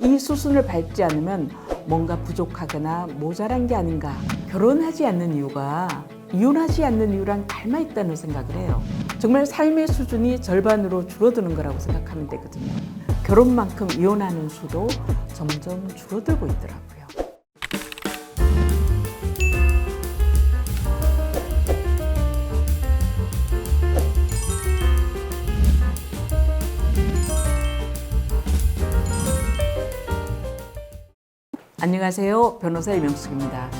이 수순을 밟지 않으면 뭔가 부족하거나 모자란 게 아닌가. 결혼하지 않는 이유가 이혼하지 않는 이유랑 닮아 있다는 생각을 해요. 정말 삶의 수준이 절반으로 줄어드는 거라고 생각하면 되거든요. 결혼만큼 이혼하는 수도 점점 줄어들고 있더라고요. 안녕하세요. 변호사 이명숙입니다.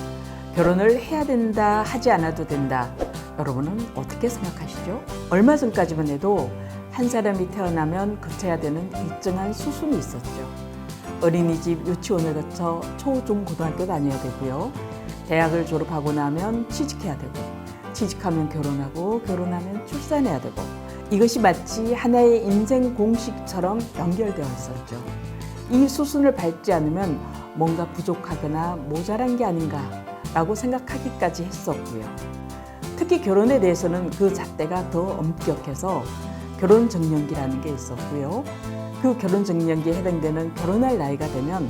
결혼을 해야 된다, 하지 않아도 된다. 여러분은 어떻게 생각하시죠? 얼마 전까지만 해도 한 사람이 태어나면 거쳐야 되는 일정한 수순이 있었죠. 어린이집, 유치원을 거쳐 초, 중, 고등학교 다녀야 되고요. 대학을 졸업하고 나면 취직해야 되고, 취직하면 결혼하고, 결혼하면 출산해야 되고, 이것이 마치 하나의 인생 공식처럼 연결되어 있었죠. 이 수순을 밟지 않으면 뭔가 부족하거나 모자란 게 아닌가라고 생각하기까지 했었고요. 특히 결혼에 대해서는 그 잣대가 더 엄격해서 결혼 정년기라는 게 있었고요. 그 결혼 정년기에 해당되는 결혼할 나이가 되면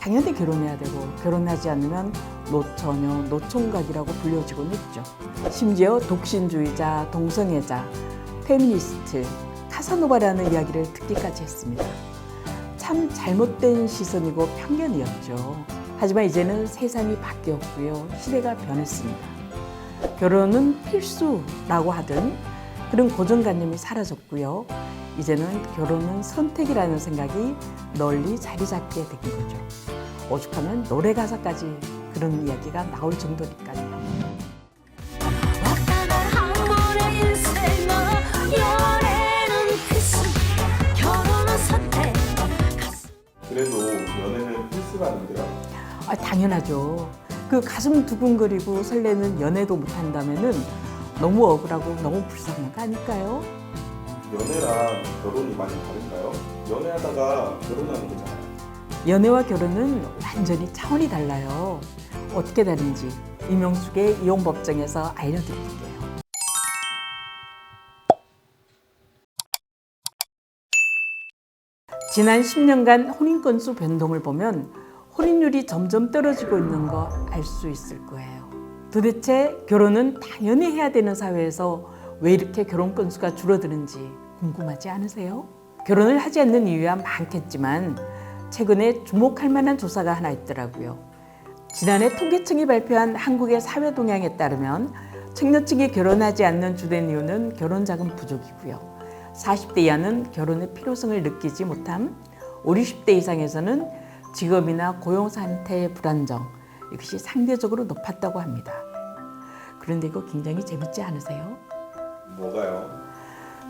당연히 결혼해야 되고, 결혼하지 않으면 노처녀, 노총각이라고 불려지곤 했죠. 심지어 독신주의자, 동성애자, 페미니스트, 카사노바라는 이야기를 듣기까지 했습니다. 참 잘못된 시선이고 편견이었죠. 하지만 이제는 세상이 바뀌었고요. 시대가 변했습니다. 결혼은 필수라고 하던 그런 고정관념이 사라졌고요. 이제는 결혼은 선택이라는 생각이 널리 자리 잡게 된 거죠. 오죽하면 노래 가사까지 그런 이야기가 나올 정도니까요. 그래도 연애는 필수라는데요. 당연하죠. 그 가슴 두근거리고 설레는 연애도 못한다면은 너무 억울하고 너무 불쌍한 거 아닐까요? 연애랑 결혼이 많이 다른가요? 연애하다가 결혼하는 거잖아요. 연애와 결혼은 완전히 차원이 달라요. 어떻게 다른지 이명숙의 이혼법정에서 알려드릴게요. 지난 10년간 혼인 건수 변동을 보면 혼인율이 점점 떨어지고 있는 거 알 수 있을 거예요. 도대체 결혼은 당연히 해야 되는 사회에서 왜 이렇게 결혼 건수가 줄어드는지 궁금하지 않으세요? 결혼을 하지 않는 이유야 많겠지만 최근에 주목할 만한 조사가 하나 있더라고요. 지난해 통계청이 발표한 한국의 사회 동향에 따르면 청년층이 결혼하지 않는 주된 이유는 결혼 자금 부족이고요. 40대 이하는 결혼의 필요성을 느끼지 못함, 50, 60대 이상에서는 직업이나 고용 상태의 불안정, 이것이 상대적으로 높았다고 합니다. 그런데 이거 굉장히 재밌지 않으세요? 뭐가요?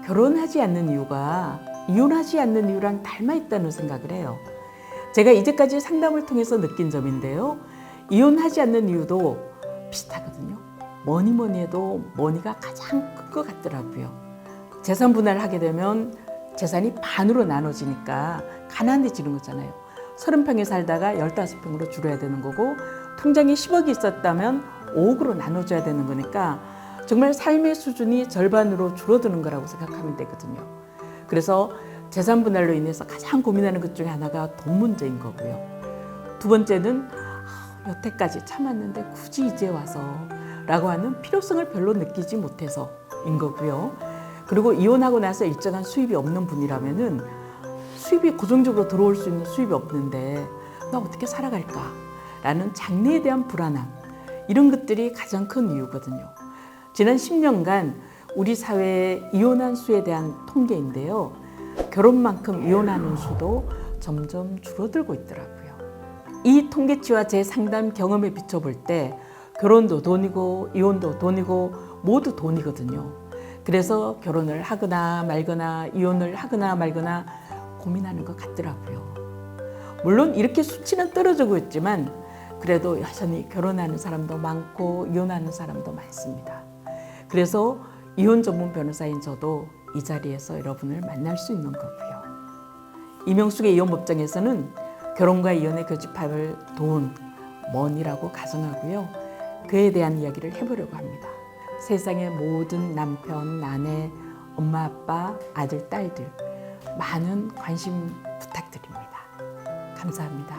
결혼하지 않는 이유가 이혼하지 않는 이유랑 닮아 있다는 생각을 해요. 제가 이제까지 상담을 통해서 느낀 점인데요. 이혼하지 않는 이유도 비슷하거든요. 뭐니 해도 머니가 가장 큰 것 같더라고요. 재산 분할을 하게 되면 재산이 반으로 나눠지니까 가난해지는 거잖아요. 30평에 살다가 15평으로 줄여야 되는 거고, 통장에 10억이 있었다면 5억으로 나눠줘야 되는 거니까 정말 삶의 수준이 절반으로 줄어드는 거라고 생각하면 되거든요. 그래서 재산 분할로 인해서 가장 고민하는 것 중에 하나가 돈 문제인 거고요. 두 번째는 여태까지 참았는데 굳이 이제 와서 라고 하는 필요성을 별로 느끼지 못해서인 거고요. 그리고 이혼하고 나서 일정한 수입이 없는 분이라면은 수입이 고정적으로 들어올 수 있는 수입이 없는데 나 어떻게 살아갈까? 라는 장래에 대한 불안함, 이런 것들이 가장 큰 이유거든요. 지난 10년간 우리 사회의 이혼한 수에 대한 통계인데요. 결혼만큼 이혼하는 수도 점점 줄어들고 있더라고요. 이 통계치와 제 상담 경험에 비춰볼 때 결혼도 돈이고 이혼도 돈이고 모두 돈이거든요. 그래서 결혼을 하거나 말거나 이혼을 하거나 말거나 고민하는 것 같더라고요. 물론 이렇게 수치는 떨어지고 있지만 그래도 여전히 결혼하는 사람도 많고 이혼하는 사람도 많습니다. 그래서 이혼 전문 변호사인 저도 이 자리에서 여러분을 만날 수 있는 거고요. 이명숙의 이혼법정에서는 결혼과 이혼의 교집합을 도운 머니라고 가정하고요. 그에 대한 이야기를 해보려고 합니다. 세상의 모든 남편, 아내, 엄마, 아빠, 아들, 딸들 많은 관심 부탁드립니다. 감사합니다.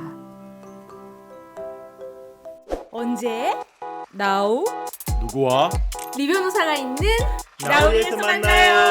언제? Now? 누구와? 리 변호사가 있는 나우에서 만나요.